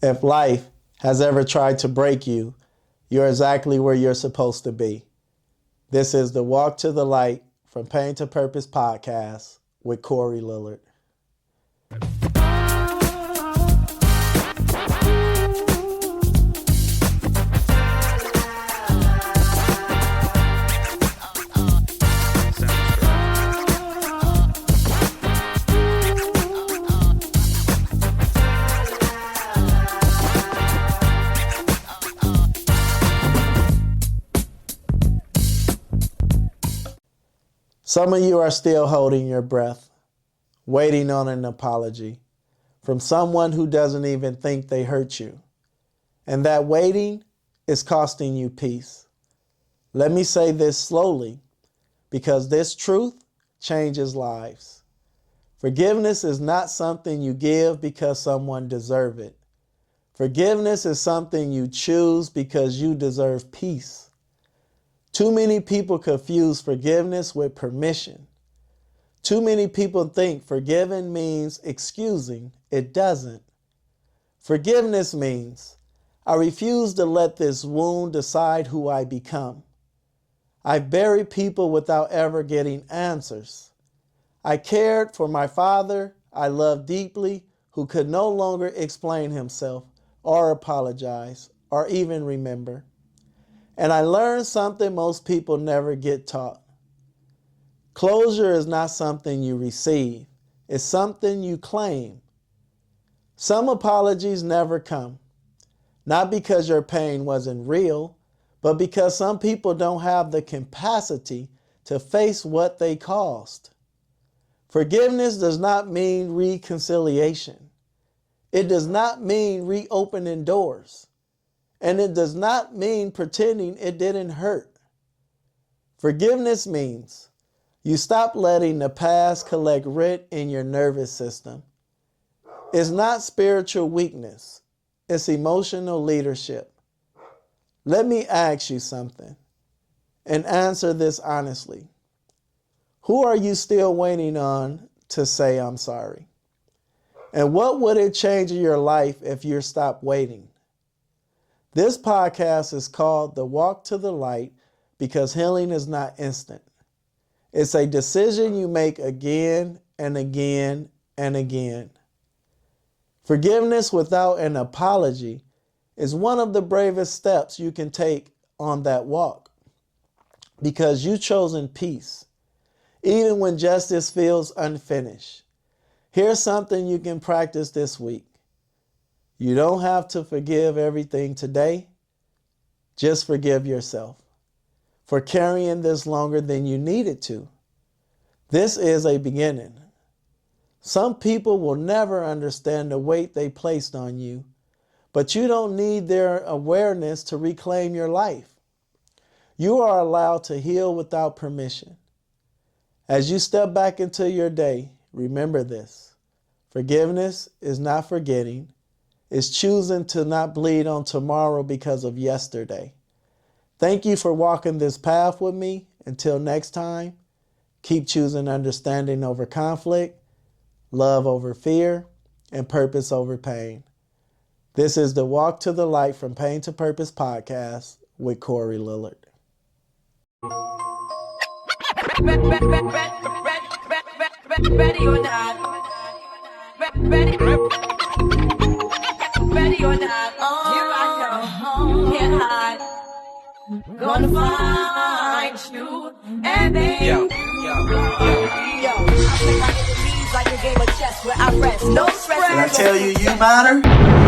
If life has ever tried to break you, you're exactly where you're supposed to be. This is the Walk to the Light from Pain to Purpose podcast with Corey Lillard. Some of you are still holding your breath, waiting on an apology from someone who doesn't even think they hurt you. And that waiting is costing you peace. Let me say this slowly, because this truth changes lives. Forgiveness is not something you give because someone deserves it. Forgiveness is something you choose because you deserve peace. Too many people confuse forgiveness with permission. Too many people think forgiving means excusing. It doesn't. Forgiveness means I refuse to let this wound decide who I become. I've buried people without ever getting answers. I cared for my father I loved deeply, who could no longer explain himself or apologize or even remember. And I learned something most people never get taught. Closure is not something you receive. It's something you claim. Some apologies never come, not because your pain wasn't real, but because some people don't have the capacity to face what they caused. Forgiveness does not mean reconciliation. It does not mean reopening doors. And it does not mean pretending it didn't hurt. Forgiveness means you stop letting the past collect root in your nervous system. It's not spiritual weakness. It's emotional leadership. Let me ask you something and answer this honestly. Who are you still waiting on to say I'm sorry? And what would it change in your life if you stopped waiting? This podcast is called The Walk to the Light because healing is not instant. It's a decision you make again and again and again. Forgiveness without an apology is one of the bravest steps you can take on that walk because you've chosen peace, even when justice feels unfinished. Here's something you can practice this week. You don't have to forgive everything today. Just forgive yourself for carrying this longer than you needed to. This is a beginning. Some people will never understand the weight they placed on you, but you don't need their awareness to reclaim your life. You are allowed to heal without permission. As you step back into your day, remember this. Forgiveness is not forgetting. Is choosing to not bleed on tomorrow because of yesterday. Thank you for walking this path with me. Until next time, keep choosing understanding over conflict, love over fear, and purpose over pain. This is the Walk to the Light from Pain to Purpose podcast with Corey Lillard. Ready or not? Ready or not, here I come, can't hide. Gonna find you and then I play my enemies like a game of chess where I rest. No stress. Did I tell you you matter?